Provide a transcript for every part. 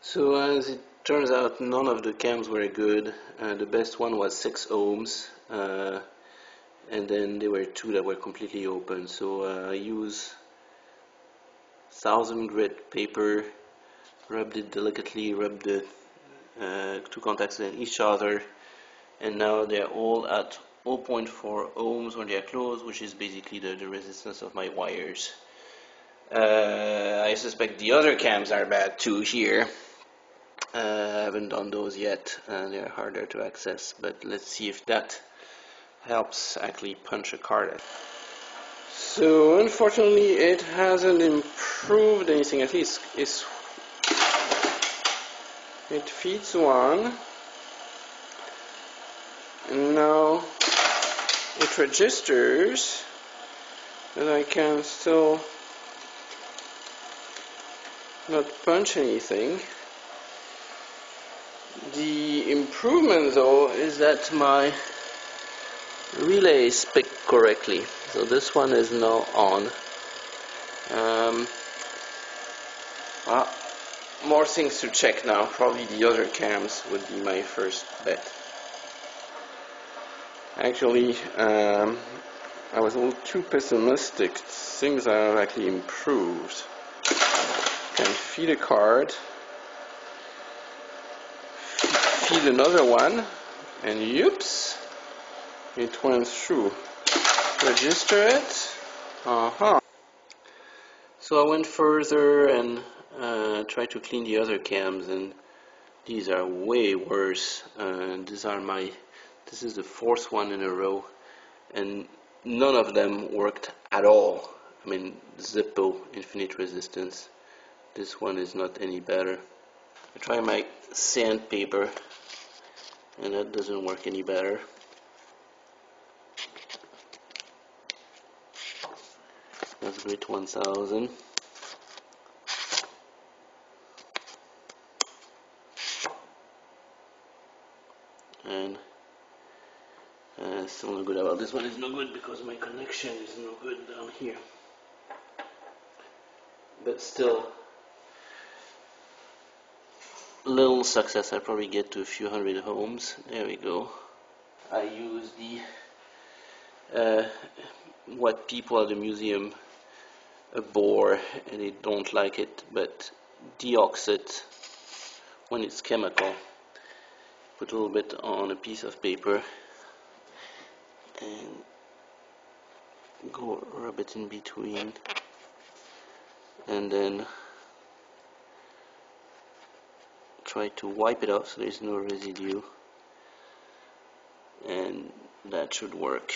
So as it turns out, none of the cams were good. The best one was 6 ohms, and then there were 2 that were completely open. So I use 1000 grit paper, rubbed it delicately, rubbed the 2 contacts in each other, and now they're all at 0.4 ohms when they are closed, which is basically the resistance of my wires. I suspect the other cams are bad too here. I haven't done those yet, they're harder to access, but let's see if that helps actually punch a card. So unfortunately it hasn't improved anything, at least it feeds one, and now it registers, and I can still not punch anything. The improvement though is that my relays pick correctly, so this one is now on. More things to check now. Probably the other cams would be my first bet. Actually, I was a little too pessimistic. Things have actually improved. Can feed a card, feed another one, and oops, it went through. Register it. So I went further and tried to clean the other cams, and these are way worse. This is the 4th one in a row, and none of them worked at all. I mean, Zippo, infinite resistance. This one is not any better. I try my sandpaper, and that doesn't work any better. That's grit 1000. And still no good about this one. Is no good because my connection is no good down here. But still, little success. I probably get to a few hundred ohms. There we go. I use the what people at the museum abhor, and they don't like it, but deoxit when it's chemical. Put a little bit on a piece of paper and go rub it in between, and then try to wipe it off so there's no residue, and that should work.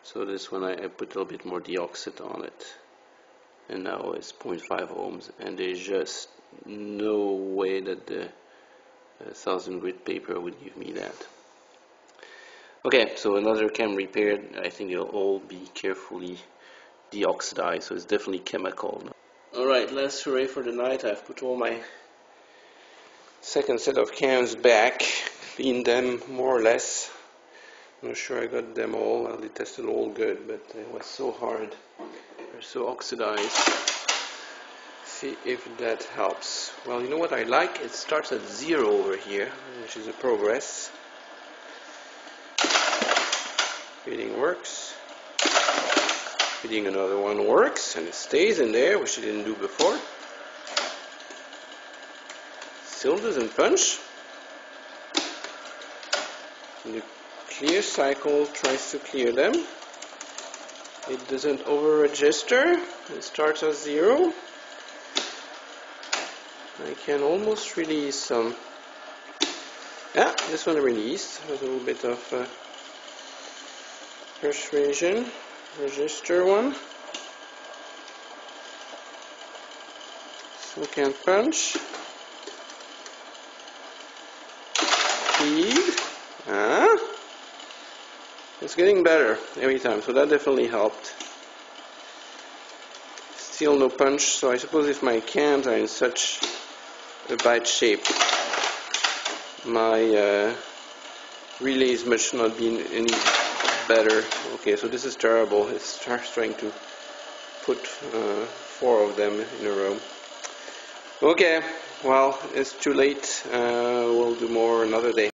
So this one I put a little bit more deoxit on it, and now it's 0.5 ohms, and there's just no way that the 1000 grit paper would give me that. Okay, so another cam repaired. I think they'll all be carefully deoxidized, so it's definitely chemical. Alright, last hooray for the night. I've put all my second set of cams back, cleaned them more or less. I'm not sure I got them all. Well, they tested all good, but it was so hard. They're so oxidized. See if that helps. Well, you know what I like? It starts at 0 over here, which is a progress. Feeding works. Feeding another one works, and it stays in there, which it didn't do before. Still doesn't punch. And the clear cycle tries to clear them. It doesn't over-register. It starts at 0. I can almost release some. Yeah, this one released. There's a little bit of persuasion. Register one. Still can't punch. Feed. It's getting better every time, so that definitely helped. Still no punch, so I suppose if my cams are in such a bad shape, my relays must not be any better. Okay, so this is terrible. It starts trying to put 4 of them in a row. Okay, well, it's too late. We'll do more another day.